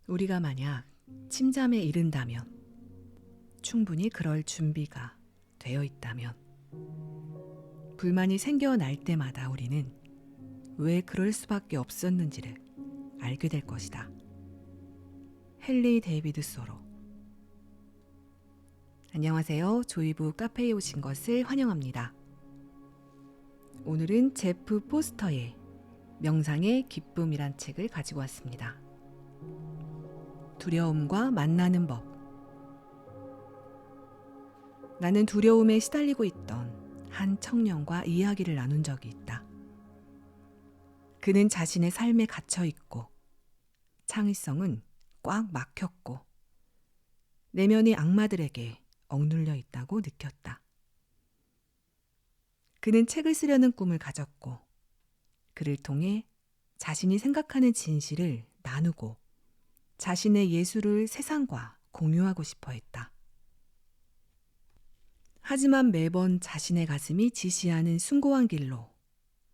우리가 만약 침잠에 이른다면, 충분히 그럴 준비가 되어 있다면, 불만이 생겨날 때마다 우리는 왜 그럴 수밖에 없었는지를 알게 될 것이다. 헨리 데이비드 소로. 안녕하세요. 조이부 카페에 오신 것을 환영합니다. 오늘은 제프 포스터의 명상의 기쁨이란 책을 가지고 왔습니다. 두려움과 만나는 법. 나는 두려움에 시달리고 있던 한 청년과 이야기를 나눈 적이 있다. 그는 자신의 삶에 갇혀 있고 창의성은 꽉 막혔고 내면이 악마들에게 억눌려 있다고 느꼈다. 그는 책을 쓰려는 꿈을 가졌고 그를 통해 자신이 생각하는 진실을 나누고 자신의 예술을 세상과 공유하고 싶어 했다. 하지만 매번 자신의 가슴이 지시하는 숭고한 길로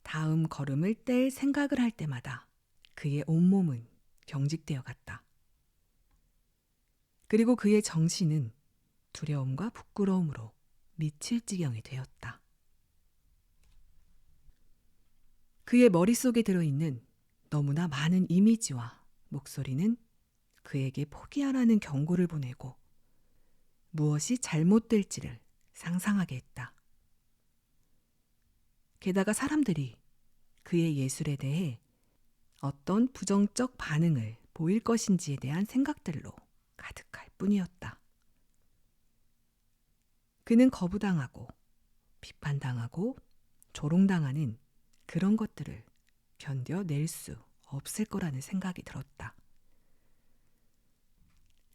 다음 걸음을 뗄 생각을 할 때마다 그의 온몸은 경직되어 갔다. 그리고 그의 정신은 두려움과 부끄러움으로 미칠 지경이 되었다. 그의 머릿속에 들어있는 너무나 많은 이미지와 목소리는 그에게 포기하라는 경고를 보내고 무엇이 잘못될지를 상상하게 했다. 게다가 사람들이 그의 예술에 대해 어떤 부정적 반응을 보일 것인지에 대한 생각들로 가득할 뿐이었다. 그는 거부당하고 비판당하고 조롱당하는 그런 것들을 견뎌낼 수 없을 거라는 생각이 들었다.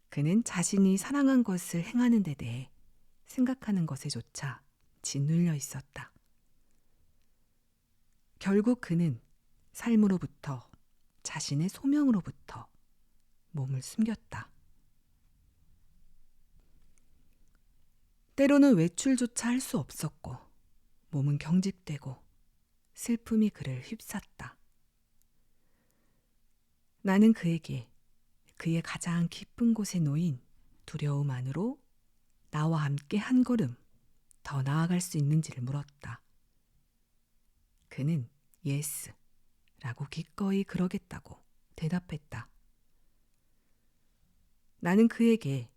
그는 자신이 사랑한 것을 행하는 데 대해 생각하는 것에조차 짓눌려 있었다. 결국 그는 삶으로부터 자신의 소명으로부터 몸을 숨겼다. 때로는 외출조차 할 수 없었고 몸은 경직되고 슬픔이 그를 휩쌌다. 나는 그에게 그의 가장 깊은 곳에 놓인 두려움 안으로 나와 함께 한 걸음 더 나아갈 수 있는지를 물었다. 그는 예스 라고 기꺼이 그러겠다고 대답했다. 나는 그에게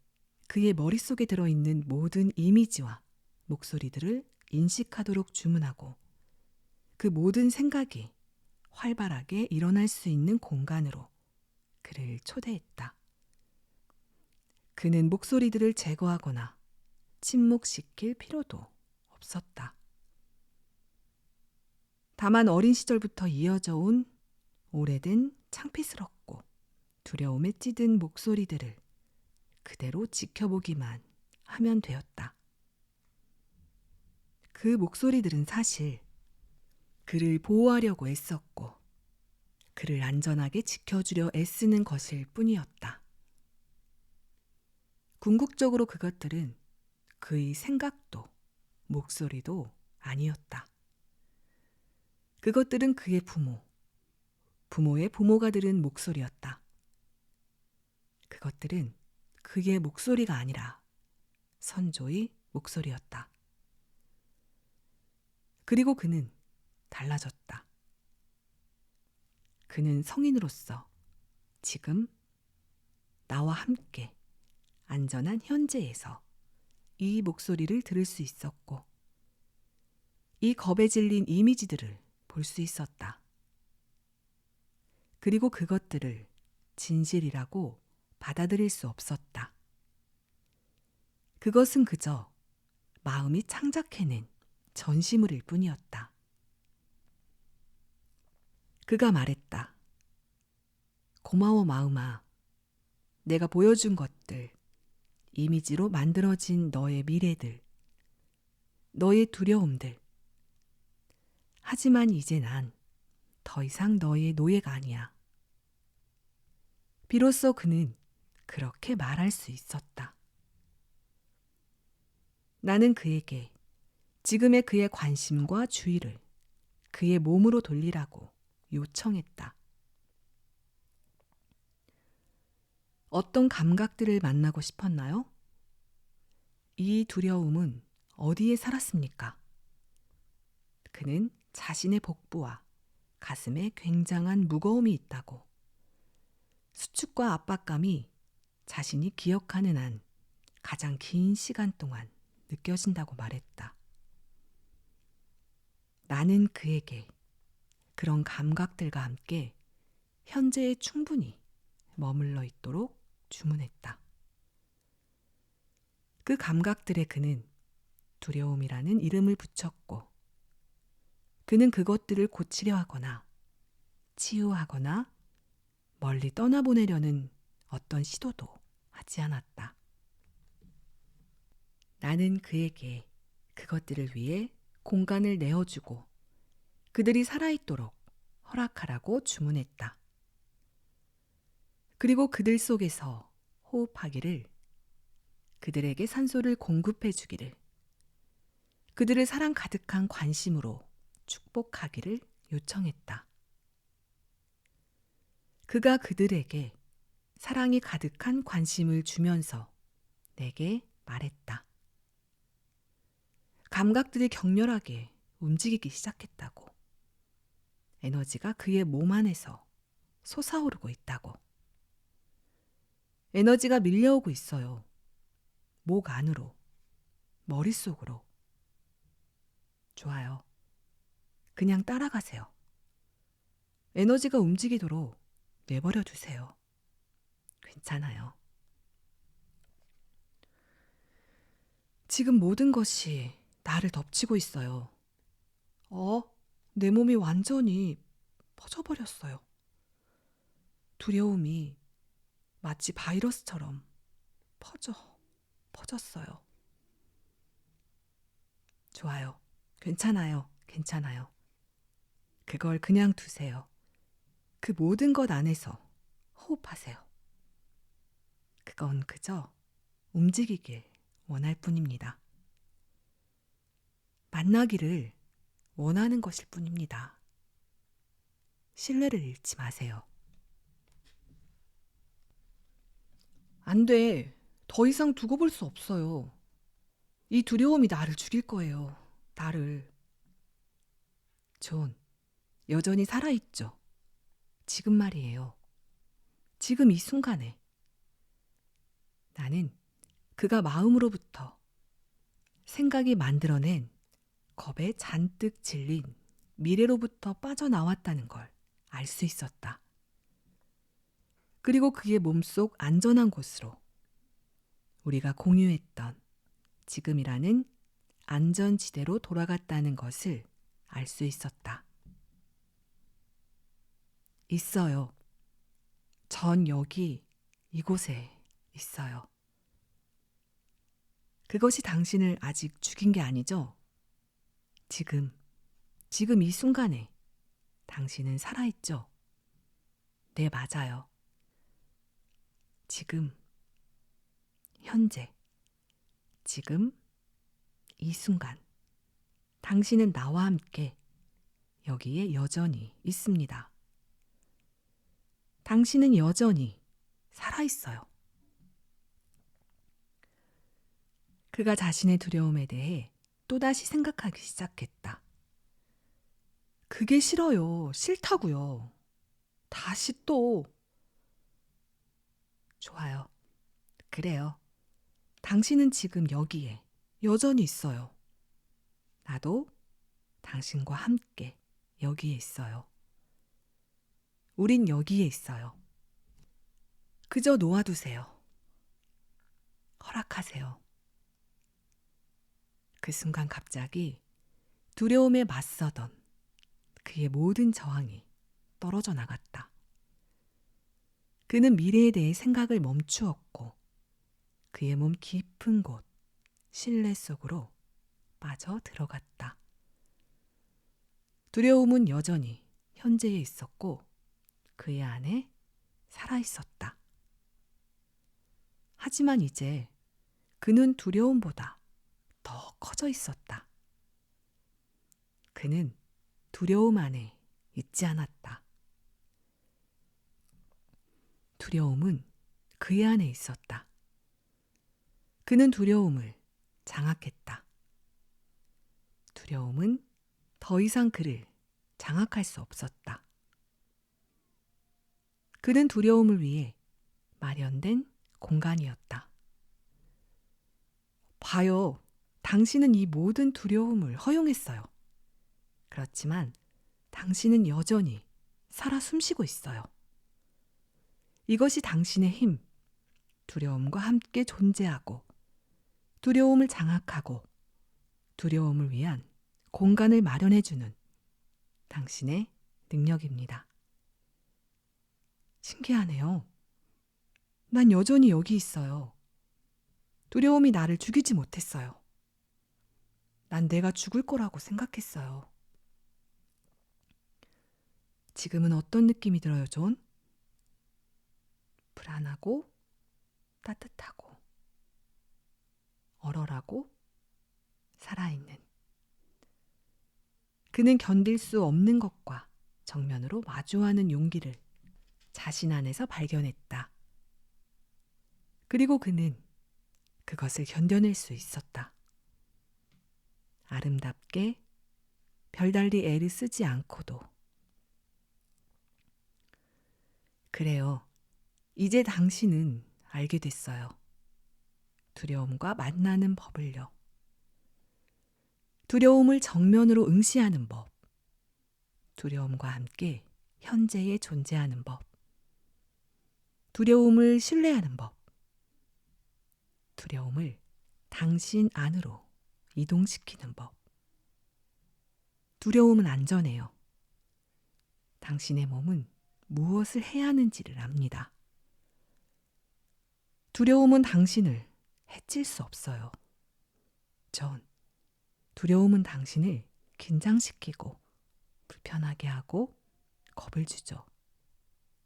그의 머릿속에 들어있는 모든 이미지와 목소리들을 인식하도록 주문하고 그 모든 생각이 활발하게 일어날 수 있는 공간으로 그를 초대했다. 그는 목소리들을 제거하거나 침묵시킬 필요도 없었다. 다만 어린 시절부터 이어져 온 오래된 창피스럽고 두려움에 찌든 목소리들을 그대로 지켜보기만 하면 되었다. 그 목소리들은 사실 그를 보호하려고 애썼고 그를 안전하게 지켜주려 애쓰는 것일 뿐이었다. 궁극적으로 그것들은 그의 생각도 목소리도 아니었다. 그것들은 그의 부모의 부모가 들은 목소리였다. 그것들은 그의 목소리가 아니라 선조의 목소리였다. 그리고 그는 달라졌다. 그는 성인으로서 지금 나와 함께 안전한 현재에서 이 목소리를 들을 수 있었고 이 겁에 질린 이미지들을 볼 수 있었다. 그리고 그것들을 진실이라고 받아들일 수 없었다. 그것은 그저 마음이 창작해낸 전시물일 뿐이었다. 그가 말했다. 고마워 마음아. 내가 보여준 것들, 이미지로 만들어진 너의 미래들, 너의 두려움들. 하지만 이제 난 더 이상 너의 노예가 아니야. 비로소 그는 그렇게 말할 수 있었다. 나는 그에게 지금의 그의 관심과 주의를 그의 몸으로 돌리라고 요청했다. 어떤 감각들을 만나고 싶었나요? 이 두려움은 어디에 살았습니까? 그는 자신의 복부와 가슴에 굉장한 무거움이 있다고, 수축과 압박감이 자신이 기억하는 한 가장 긴 시간 동안 느껴진다고 말했다. 나는 그에게 그런 감각들과 함께 현재에 충분히 머물러 있도록 주문했다. 그 감각들에 그는 두려움이라는 이름을 붙였고, 그는 그것들을 고치려 하거나 치유하거나 멀리 떠나보내려는 어떤 시도도 하지 않았다. 나는 그에게 그것들을 위해 공간을 내어주고 그들이 살아있도록 허락하라고 주문했다. 그리고 그들 속에서 호흡하기를, 그들에게 산소를 공급해 주기를, 그들을 사랑 가득한 관심으로 축복하기를 요청했다. 그가 그들에게 사랑이 가득한 관심을 주면서 내게 말했다. 감각들이 격렬하게 움직이기 시작했다고. 에너지가 그의 몸 안에서 솟아오르고 있다고. 에너지가 밀려오고 있어요. 목 안으로, 머릿속으로. 좋아요. 그냥 따라가세요. 에너지가 움직이도록 내버려 두세요. 괜찮아요. 지금 모든 것이 나를 덮치고 있어요. 내 몸이 완전히 퍼져버렸어요. 두려움이 마치 바이러스처럼 퍼졌어요. 좋아요. 괜찮아요. 괜찮아요. 그걸 그냥 두세요. 그 모든 것 안에서 호흡하세요. 그건 그저 움직이길 원할 뿐입니다. 만나기를 원하는 것일 뿐입니다. 신뢰를 잃지 마세요. 안 돼. 더 이상 두고 볼 수 없어요. 이 두려움이 나를 죽일 거예요. 나를. 존, 여전히 살아있죠. 지금 말이에요. 지금 이 순간에. 나는 그가 마음으로부터 생각이 만들어낸 겁에 잔뜩 질린 미래로부터 빠져나왔다는 걸 알 수 있었다. 그리고 그의 몸속 안전한 곳으로, 우리가 공유했던 지금이라는 안전지대로 돌아갔다는 것을 알 수 있었다. 있어요. 전 여기 이곳에 있어요. 그것이 당신을 아직 죽인 게 아니죠? 지금 이 순간에 당신은 살아있죠? 네, 맞아요. 지금, 현재, 지금, 이 순간, 당신은 나와 함께 여기에 여전히 있습니다. 당신은 여전히 살아있어요. 그가 자신의 두려움에 대해 또다시 생각하기 시작했다. 그게 싫어요. 싫다고요. 다시 또. 좋아요. 그래요. 당신은 지금 여기에 여전히 있어요. 나도 당신과 함께 여기에 있어요. 우린 여기에 있어요. 그저 놓아두세요. 허락하세요. 그 순간 갑자기 두려움에 맞서던 그의 모든 저항이 떨어져 나갔다. 그는 미래에 대해 생각을 멈추었고 그의 몸 깊은 곳, 실내 속으로 빠져 들어갔다. 두려움은 여전히 현재에 있었고 그의 안에 살아있었다. 하지만 이제 그는 두려움보다 더 커져 있었다. 그는 두려움 안에 있지 않았다. 두려움은 그의 안에 있었다. 그는 두려움을 장악했다. 두려움은 더 이상 그를 장악할 수 없었다. 그는 두려움을 위해 마련된 공간이었다. 봐요. 당신은 이 모든 두려움을 허용했어요. 그렇지만 당신은 여전히 살아 숨쉬고 있어요. 이것이 당신의 힘, 두려움과 함께 존재하고 두려움을 장악하고 두려움을 위한 공간을 마련해주는 당신의 능력입니다. 신기하네요. 난 여전히 여기 있어요. 두려움이 나를 죽이지 못했어요. 난 내가 죽을 거라고 생각했어요. 지금은 어떤 느낌이 들어요, 존? 불안하고 따뜻하고 얼얼하고 살아있는. 그는 견딜 수 없는 것과 정면으로 마주하는 용기를 자신 안에서 발견했다. 그리고 그는 그것을 견뎌낼 수 있었다. 아름답게 별달리 애를 쓰지 않고도. 그래요. 이제 당신은 알게 됐어요. 두려움과 만나는 법을요. 두려움을 정면으로 응시하는 법. 두려움과 함께 현재에 존재하는 법. 두려움을 신뢰하는 법. 두려움을 당신 안으로 이동시키는 법. 두려움은 안전해요. 당신의 몸은 무엇을 해야 하는지를 압니다. 두려움은 당신을 해칠 수 없어요. 존, 두려움은 당신을 긴장시키고 불편하게 하고 겁을 주죠.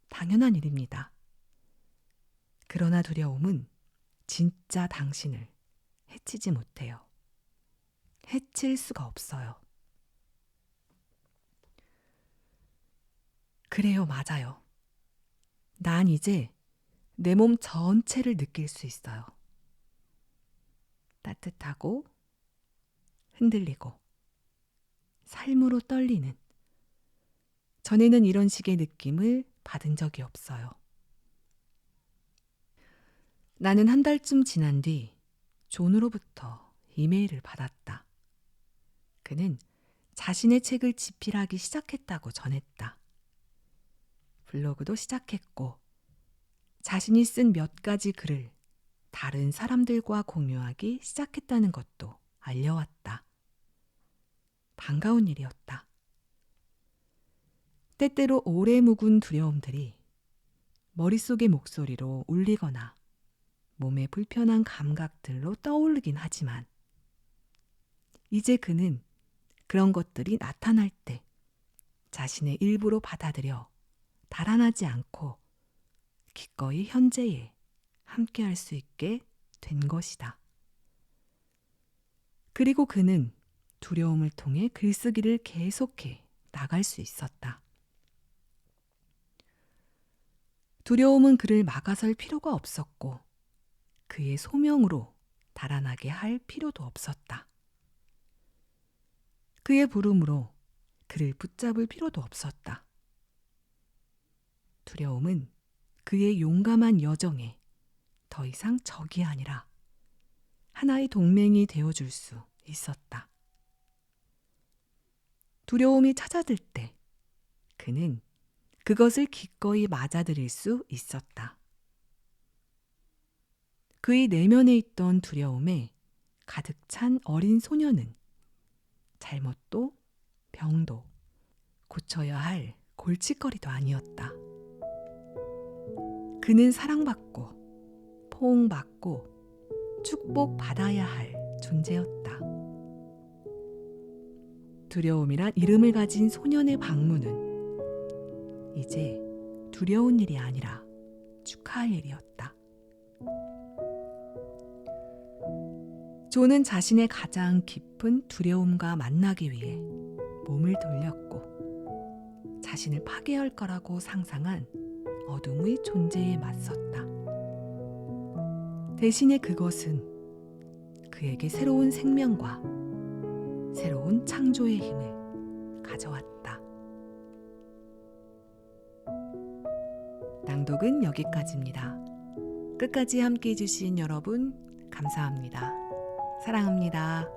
당연한 일입니다. 그러나 두려움은 진짜 당신을 해치지 못해요. 해칠 수가 없어요. 그래요, 맞아요. 난 이제 내 몸 전체를 느낄 수 있어요. 따뜻하고 흔들리고 삶으로 떨리는. 전에는 이런 식의 느낌을 받은 적이 없어요. 나는 한 달쯤 지난 뒤 존으로부터 이메일을 받았다. 그는 자신의 책을 집필하기 시작했다고 전했다. 블로그도 시작했고 자신이 쓴 몇 가지 글을 다른 사람들과 공유하기 시작했다는 것도 알려왔다. 반가운 일이었다. 때때로 오래 묵은 두려움들이 머릿속의 목소리로 울리거나 몸의 불편한 감각들로 떠오르긴 하지만 이제 그는 그런 것들이 나타날 때 자신의 일부로 받아들여 달아나지 않고 기꺼이 현재에 함께할 수 있게 된 것이다. 그리고 그는 두려움을 통해 글쓰기를 계속해 나갈 수 있었다. 두려움은 그를 막아설 필요가 없었고 그의 소명으로 달아나게 할 필요도 없었다. 그의 부름으로 그를 붙잡을 필요도 없었다. 두려움은 그의 용감한 여정에 더 이상 적이 아니라 하나의 동맹이 되어줄 수 있었다. 두려움이 찾아들 때 그는 그것을 기꺼이 맞아들일 수 있었다. 그의 내면에 있던 두려움에 가득 찬 어린 소녀는 잘못도 병도 고쳐야 할 골칫거리도 아니었다. 그는 사랑받고 포옹받고 축복받아야 할 존재였다. 두려움이란 이름을 가진 소년의 방문은 이제 두려운 일이 아니라 축하할 일이었다. 존은 자신의 가장 깊은 두려움과 만나기 위해 몸을 돌렸고 자신을 파괴할 거라고 상상한 어둠의 존재에 맞섰다. 대신에 그것은 그에게 새로운 생명과 새로운 창조의 힘을 가져왔다. 낭독은 여기까지입니다. 끝까지 함께 해주신 여러분 감사합니다. 사랑합니다.